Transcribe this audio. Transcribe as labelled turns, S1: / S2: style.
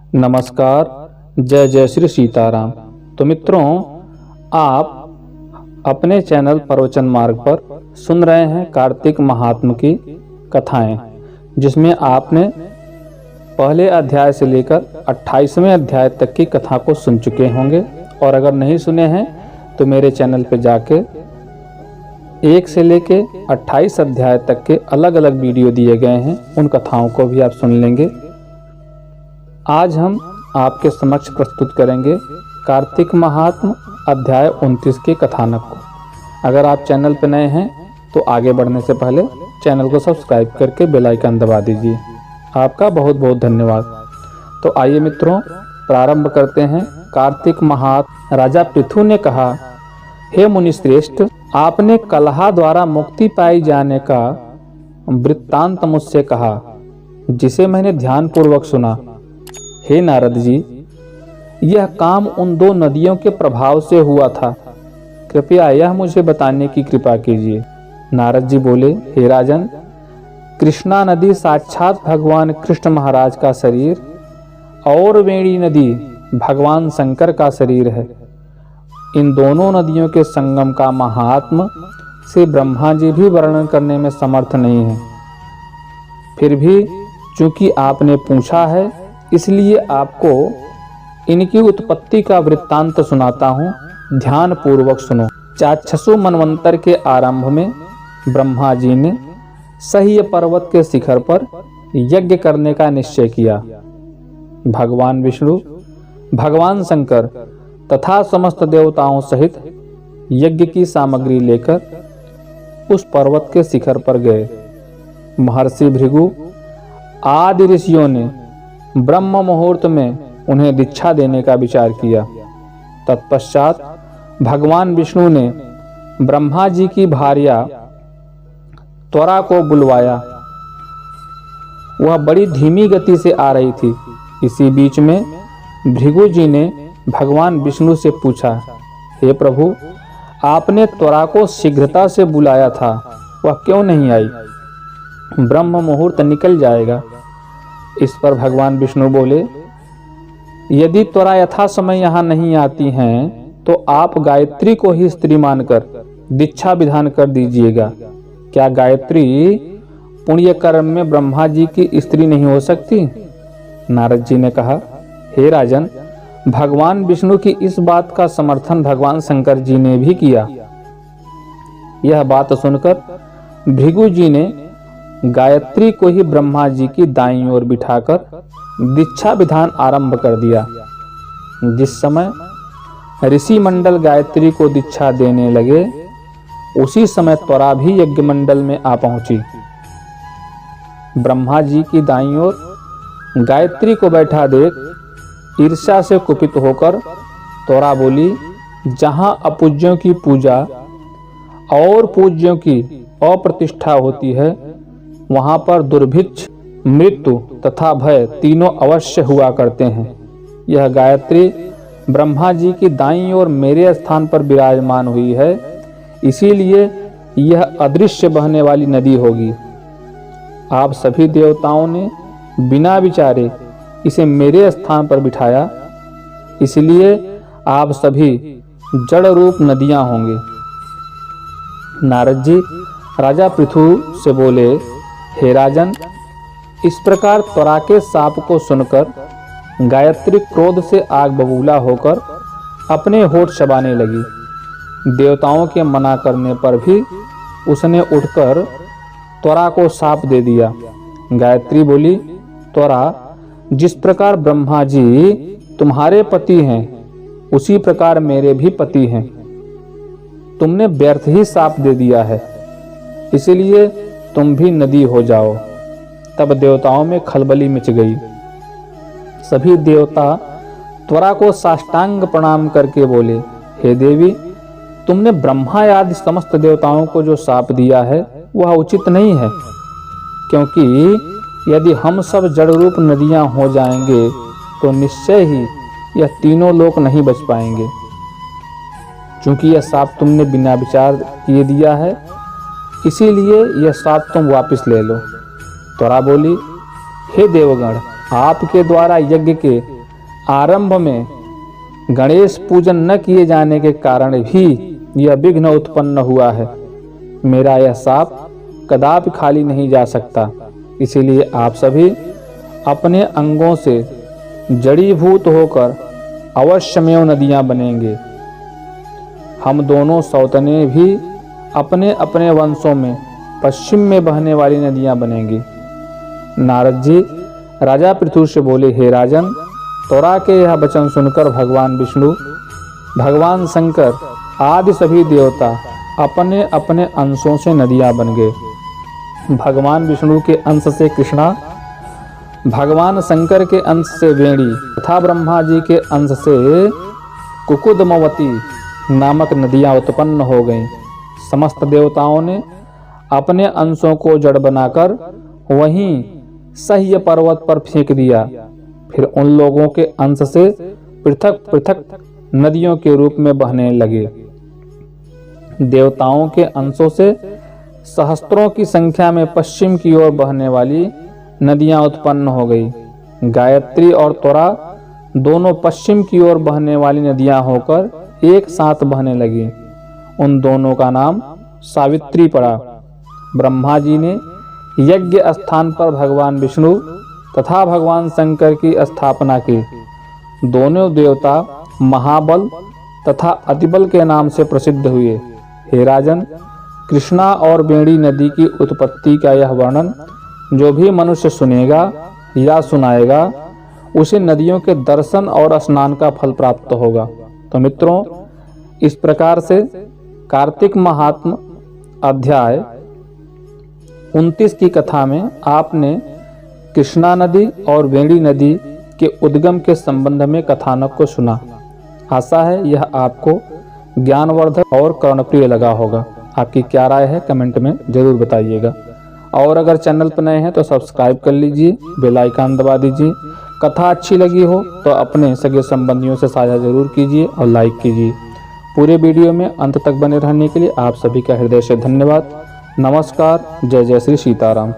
S1: नमस्कार। जय जय श्री सीताराम। तो मित्रों, आप अपने चैनल प्रवचन मार्ग पर सुन रहे हैं कार्तिक महात्म की कथाएं, जिसमें आपने पहले अध्याय से लेकर 28वें अध्याय तक की कथा को सुन चुके होंगे। और अगर नहीं सुने हैं तो मेरे चैनल पर जाके 1 से लेके 28 अध्याय तक के अलग अलग वीडियो दिए गए हैं, उन कथाओं को भी आप सुन लेंगे। आज हम आपके समक्ष प्रस्तुत करेंगे कार्तिक महात्म अध्याय 29 के कथानक को। अगर आप चैनल पर नए हैं तो आगे बढ़ने से पहले चैनल को सब्सक्राइब करके बेल आइकन दबा दीजिए। आपका बहुत बहुत धन्यवाद। तो आइए मित्रों, प्रारंभ करते हैं। कार्तिक महात्म राजा पृथु ने कहा, हे मुनिश्रेष्ठ, आपने कलहा द्वारा मुक्ति पाई जाने का वृत्तांत मुझसे कहा, जिसे मैंने ध्यानपूर्वक सुना। हे नारद जी, यह काम उन 2 नदियों के प्रभाव से हुआ था। कृपया यह मुझे बताने की कृपा कीजिए। नारद जी बोले, हे राजन, कृष्णा नदी साक्षात भगवान कृष्ण महाराज का शरीर और वेणी नदी भगवान शंकर का शरीर है। इन दोनों नदियों के संगम का महात्म से ब्रह्मा जी भी वर्णन करने में समर्थ नहीं है। फिर भी चूंकि आपने पूछा है, इसलिए आपको इनकी उत्पत्ति का वृत्तांत सुनाता हूँ। ध्यान पूर्वक सुनो। चाक्षसु मनवंतर के आरंभ में ब्रह्मा जी ने सह्य पर्वत के शिखर पर यज्ञ करने का निश्चय किया। भगवान विष्णु, भगवान शंकर तथा समस्त देवताओं सहित यज्ञ की सामग्री लेकर उस पर्वत के शिखर पर गए। महर्षि भृगु आदि ऋषियों ने ब्रह्म मुहूर्त में उन्हें दीक्षा देने का विचार किया। तत्पश्चात भगवान विष्णु ने ब्रह्मा जी की भार्या त्वरा को बुलवाया। वह बड़ी धीमी गति से आ रही थी। इसी बीच में भृगु जी ने भगवान विष्णु से पूछा, हे प्रभु, आपने त्वरा को शीघ्रता से बुलाया था, वह क्यों नहीं आई? ब्रह्म मुहूर्त निकल जाएगा। इस पर भगवान विष्णु बोले, यदि त्वरा यथा समय यहाँ नहीं आती हैं तो आप गायत्री को ही स्त्री मानकर दीक्षा विधान कर दीजिएगा। क्या गायत्री पुण्य कर्म में ब्रह्मा जी की स्त्री नहीं हो सकती? नारद जी ने कहा, हे राजन, भगवान विष्णु की इस बात का समर्थन भगवान शंकर जी ने भी किया। यह बात सुनकर भृगु जी ने गायत्री को ही ब्रह्मा जी की दाईं ओर बिठाकर दीक्षा विधान आरंभ कर दिया। जिस समय ऋषि मंडल गायत्री को दीक्षा देने लगे, उसी समय त्वरा भी यज्ञ मंडल में आ पहुंची। ब्रह्मा जी की दाईं ओर गायत्री को बैठा देख ईर्ष्या से कुपित होकर त्वरा बोली, जहां अपूज्यों की पूजा और पूज्यों की अप्रतिष्ठा होती है, वहां पर दुर्भिक्ष, मृत्यु तथा भय तीनों अवश्य हुआ करते हैं। यह गायत्री ब्रह्मा जी की दाईं ओर मेरे स्थान पर विराजमान हुई है, इसीलिए यह अदृश्य बहने वाली नदी होगी। आप सभी देवताओं ने बिना विचारे इसे मेरे स्थान पर बिठाया, इसलिए आप सभी जड़ रूप नदियां होंगे। नारद जी राजा पृथु से बोले, हे राजन, इस प्रकार त्वरा के शाप को सुनकर गायत्री क्रोध से आग बबूला होकर अपने होठ चबाने लगी। देवताओं के मना करने पर भी उसने उठकर त्वरा को शाप दे दिया। गायत्री बोली, त्वरा, जिस प्रकार ब्रह्मा जी तुम्हारे पति हैं, उसी प्रकार मेरे भी पति हैं। तुमने व्यर्थ ही शाप दे दिया है, इसलिए तुम भी नदी हो जाओ। तब देवताओं में खलबली मच गई। सभी देवता त्वरा को साष्टांग प्रणाम करके बोले, हे देवी, तुमने ब्रह्मा आदि समस्त देवताओं को जो शाप दिया है वह उचित नहीं है, क्योंकि यदि हम सब जड़ रूप नदियां हो जाएंगे तो निश्चय ही यह तीनों लोक नहीं बच पाएंगे। चूंकि यह शाप तुमने बिना विचार किए दिया है, इसीलिए यह शाप तुम वापस ले लो। त्वरा बोली, हे देवगण, आपके द्वारा यज्ञ के आरंभ में गणेश पूजन न किए जाने के कारण भी यह विघ्न उत्पन्न हुआ है। मेरा यह साप कदापि खाली नहीं जा सकता, इसीलिए आप सभी अपने अंगों से जड़ीभूत होकर अवश्यमेव नदियां बनेंगे। हम दोनों सौतने भी अपने अपने वंशों में पश्चिम में बहने वाली नदियां बनेंगी। नारद जी राजा पृथु से बोले, हे राजन, त्वरा के यह वचन सुनकर भगवान विष्णु, भगवान शंकर आदि सभी देवता अपने अपने अंशों से नदियां बन गए। भगवान विष्णु के अंश से कृष्णा, भगवान शंकर के अंश से वेणी तथा ब्रह्मा जी के अंश से कुकुदमवती नामक नदियां उत्पन्न हो गईं। समस्त देवताओं ने अपने अंशों को जड़ बनाकर वहीं सह्य पर्वत पर फेंक दिया। फिर उन लोगों के अंश से पृथक पृथक नदियों के रूप में बहने लगे। देवताओं के अंशों से सहस्त्रों की संख्या में पश्चिम की ओर बहने वाली नदियां उत्पन्न हो गई। गायत्री और त्वरा दोनों पश्चिम की ओर बहने वाली नदियां होकर एक साथ बहने लगी। उन दोनों का नाम सावित्री पड़ा। ब्रह्मा जी ने यज्ञ स्थान पर भगवान विष्णु तथा भगवान शंकर की स्थापना की। दोनों देवता महाबल तथा अतिबल के नाम से प्रसिद्ध हुए। हे राजन, कृष्णा और वेणी नदी की उत्पत्ति का यह वर्णन जो भी मनुष्य सुनेगा या सुनाएगा, उसे नदियों के दर्शन और स्नान का फल प्राप्त होगा। तो मित्रों, इस प्रकार से कार्तिक महात्म अध्याय 29 की कथा में आपने कृष्णा नदी और वेणी नदी के उद्गम के संबंध में कथानक को सुना। आशा है यह आपको ज्ञानवर्धक और कर्णप्रिय लगा होगा। आपकी क्या राय है कमेंट में जरूर बताइएगा। और अगर चैनल पर नए हैं तो सब्सक्राइब कर लीजिए, बेल आइकन दबा दीजिए। कथा अच्छी लगी हो तो अपने सगे संबंधियों से साझा जरूर कीजिए और लाइक कीजिए। पूरे वीडियो में अंत तक बने रहने के लिए आप सभी का हृदय से धन्यवाद। नमस्कार। जय जय श्री सीताराम।